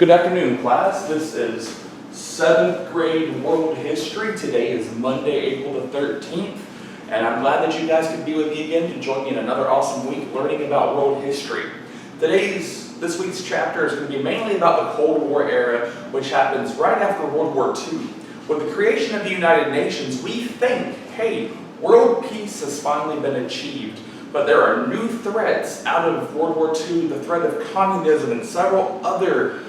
Good afternoon, class. This is 7th grade world history. Today is Monday, April the 13th, and I'm glad that you guys could be with me again to join me in another awesome week learning about world history. This week's chapter is going to be mainly about the Cold War era, which happens right after World War II. With the creation of the United Nations, we think, hey, world peace has finally been achieved. But there are new threats out of World War II, the threat of communism and several other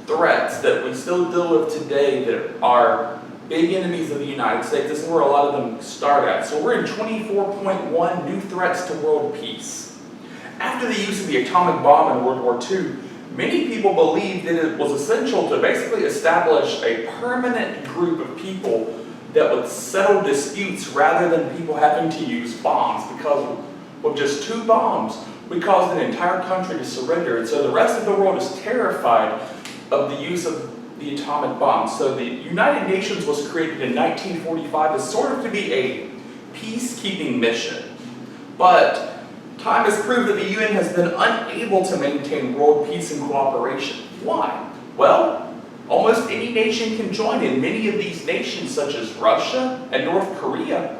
threats that we still deal with today that are big enemies of the United States. This is where a lot of them start at. So we're in 24.1, new threats to world peace. After the use of the atomic bomb in World War II, many people believed that it was essential to basically establish a permanent group of people that would settle disputes rather than people having to use bombs, because with just 2 bombs, we caused an entire country to surrender. And so the rest of the world is terrified of the use of the atomic bomb. So the United Nations was created in 1945 as sort of to be a peacekeeping mission. But time has proved that the UN has been unable to maintain world peace and cooperation. Why? Well, almost any nation can join in. Many of these nations, such as Russia and North Korea,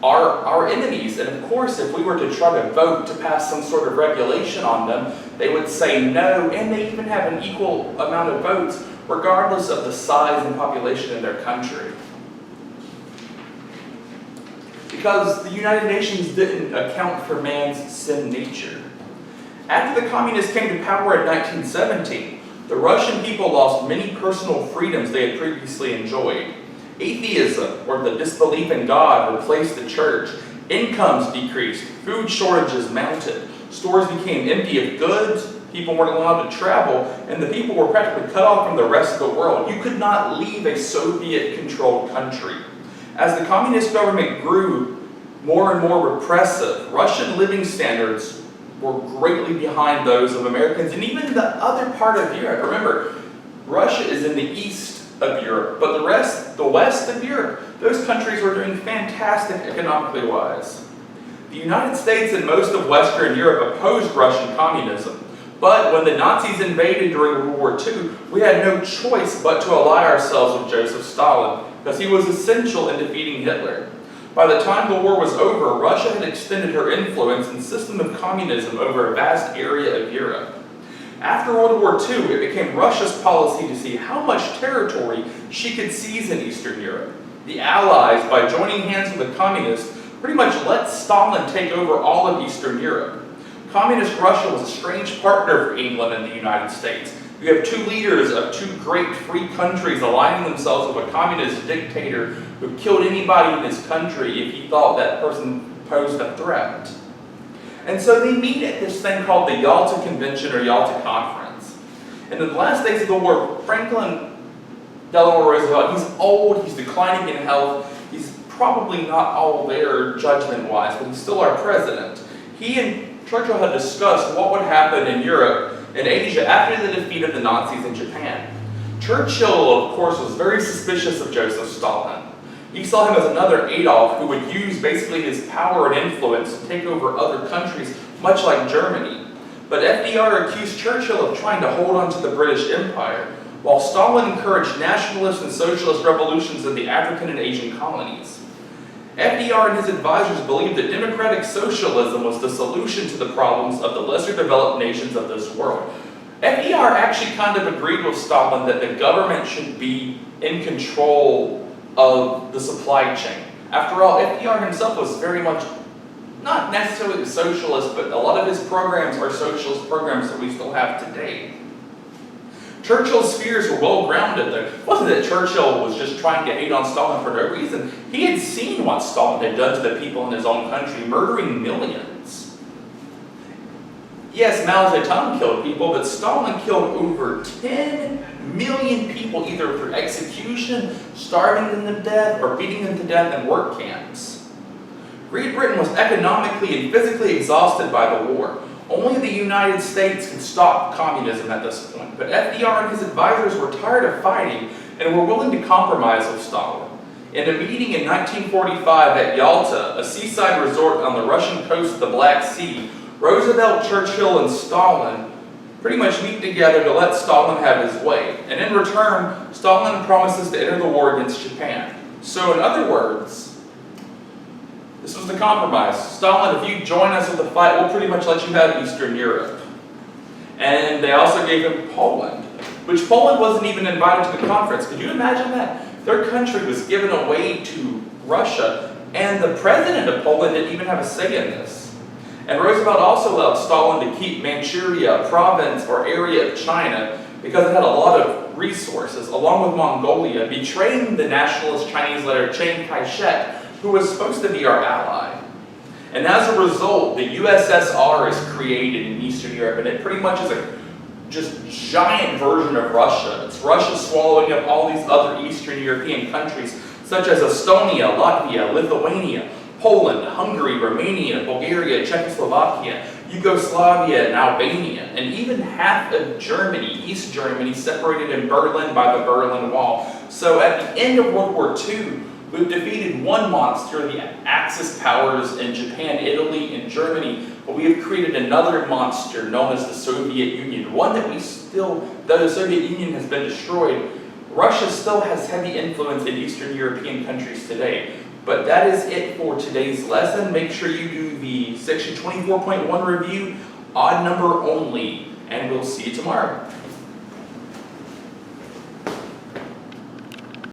are our enemies. And of course, if we were to try to vote to pass some sort of regulation on them, they would say no, and they even have an equal amount of votes, regardless of the size and population of their country. Because the United Nations didn't account for man's sin nature. After the communists came to power in 1917, the Russian people lost many personal freedoms they had previously enjoyed. Atheism, or the disbelief in God, replaced the church. Incomes decreased. Food shortages mounted. Stores became empty of goods. People weren't allowed to travel. And the people were practically cut off from the rest of the world. You could not leave a Soviet-controlled country. As the communist government grew more and more repressive, Russian living standards were greatly behind those of Americans and even the other part of Europe. Remember, Russia is in the east of Europe, but the west of Europe, those countries were doing fantastic economically wise. The United States and most of Western Europe opposed Russian communism, but when the Nazis invaded during World War II, we had no choice but to ally ourselves with Joseph Stalin, because he was essential in defeating Hitler. By the time the war was over, Russia had extended her influence and system of communism over a vast area of Europe. After World War II, it became Russia's policy to see how much territory she could seize in Eastern Europe. The Allies, by joining hands with the communists, pretty much let Stalin take over all of Eastern Europe. Communist Russia was a strange partner for England and the United States. You have 2 leaders of 2 great free countries aligning themselves with a communist dictator who killed anybody in his country if he thought that person posed a threat. And so they meet at this thing called the Yalta Convention or Yalta Conference. And in the last days of the war, Franklin Delano Roosevelt, he's old, he's declining in health, he's probably not all there judgment-wise, but he's still our president. He and Churchill had discussed what would happen in Europe and Asia after the defeat of the Nazis in Japan. Churchill, of course, was very suspicious of Joseph Stalin. He saw him as another Adolf who would use basically his power and influence to take over other countries, much like Germany. But FDR accused Churchill of trying to hold on to the British Empire, while Stalin encouraged nationalist and socialist revolutions in the African and Asian colonies. FDR and his advisors believed that democratic socialism was the solution to the problems of the lesser developed nations of this world. FDR actually kind of agreed with Stalin that the government should be in control of the supply chain. After all, FDR himself was very much, not necessarily a socialist, but a lot of his programs are socialist programs that we still have today. Churchill's fears were well grounded though. It wasn't that Churchill was just trying to hate on Stalin for no reason. He had seen what Stalin had done to the people in his own country, murdering millions. Yes, Mao Zedong killed people, but Stalin killed over 10 million people either through execution, starving them to death, or beating them to death in work camps. Great Britain was economically and physically exhausted by the war. Only the United States could stop communism at this point, but FDR and his advisors were tired of fighting and were willing to compromise with Stalin. In a meeting in 1945 at Yalta, a seaside resort on the Russian coast of the Black Sea, Roosevelt, Churchill, and Stalin pretty much meet together to let Stalin have his way. in return, Stalin promises to enter the war against Japan. So in other words, this was the compromise. Stalin, if you join us with the fight, we'll pretty much let you have Eastern Europe. And they also gave him Poland, which Poland wasn't even invited to the conference. Could you imagine that? Their country was given away to Russia, and the president of Poland didn't even have a say in this. And Roosevelt also allowed Stalin to keep Manchuria, a province or area of China, because it had a lot of resources, along with Mongolia, betraying the nationalist Chinese leader Chiang Kai-shek, who was supposed to be our ally. And as a result, the USSR is created in Eastern Europe, and it pretty much is a just giant version of Russia. It's Russia swallowing up all these other Eastern European countries, such as Estonia, Latvia, Lithuania, Poland, Hungary, Romania, Bulgaria, Czechoslovakia, Yugoslavia, and Albania, and even half of Germany, East Germany, separated in Berlin by the Berlin Wall. So at the end of World War II, we've defeated one monster, the Axis powers in Japan, Italy, and Germany, but we have created another monster known as the Soviet Union, one that we still, though the Soviet Union has been destroyed, Russia still has heavy influence in Eastern European countries today. But that is it for today's lesson. Make sure you do the section 24.1 review, odd number only, and we'll see you tomorrow.